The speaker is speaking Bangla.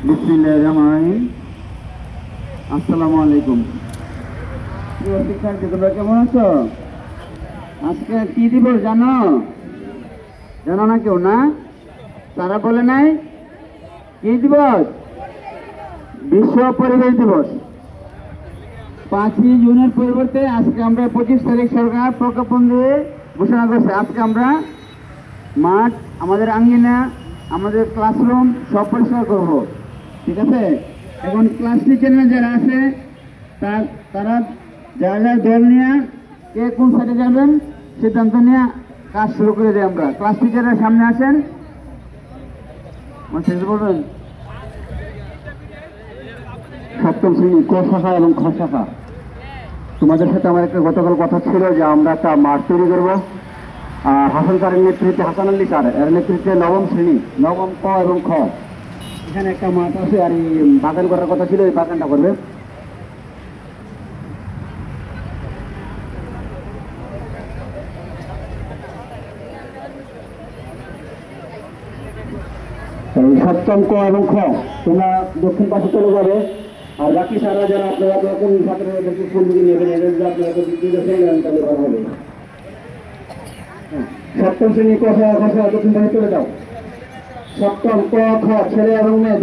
বিসমিল্লাহির রহমানির রহিম। আসসালামু আলাইকুম। প্রিয় শিক্ষার্থী, তোমরা কেমন আছো? আজকে কি দিবস জানো? জানো না কেউ? না, তারা বলে নাই। কি দিবস? বিশ্ব পরিবেশ দিবস। 5ই জুনের পরিবর্তে আজকে আমরা 25 তারিখ সরকার প্রজ্ঞাপন দিয়ে ঘোষণা করছে। আজকে আমরা মাঠ, আমাদের আঙ্গিনা, আমাদের ক্লাসরুম সব পরিষ্কার করব। ঠিক আছে? এখন ক্লাস টিচাররা যারা আছে তারা যারা যারা দল নিয়ে কে কোন সাইডে যাবেন সিদ্ধান্ত নিয়ে কাজ শুরু করে দিই আমরা। ক্লাস টিচাররা সামনে আসেন, বলবেন। সপ্তম শ্রেণী ক শাখা এবং খ শাখা, তোমাদের সাথে আমার একটা গতকাল কথা ছিল যে আমরা একটা মাঠ তৈরি করবো। হাসান স্যারের নেতৃত্বে, হাসান আলী স্যার এর নেতৃত্বে নবম শ্রেণী, নবম ক এবং খ, এখানে একটা মাঠ আছে। আর এই বাগান করার কথা ছিল, এই বাগানটা করবে। সপ্তম ক এবং খ তোমরা দক্ষিণ পাশে চলে যাবে। আর বাকি সারা যারা আপনারা কোন ছাত্রদেরকে কোন দিকে নেবেন এদের যে আপনারা তাহলে ভালো হবে। সপ্তম শ্রেণী ক খ দক্ষিণ পাশে চলে যাও। সপ্তম ক খ ছেলে এবং মেয়ে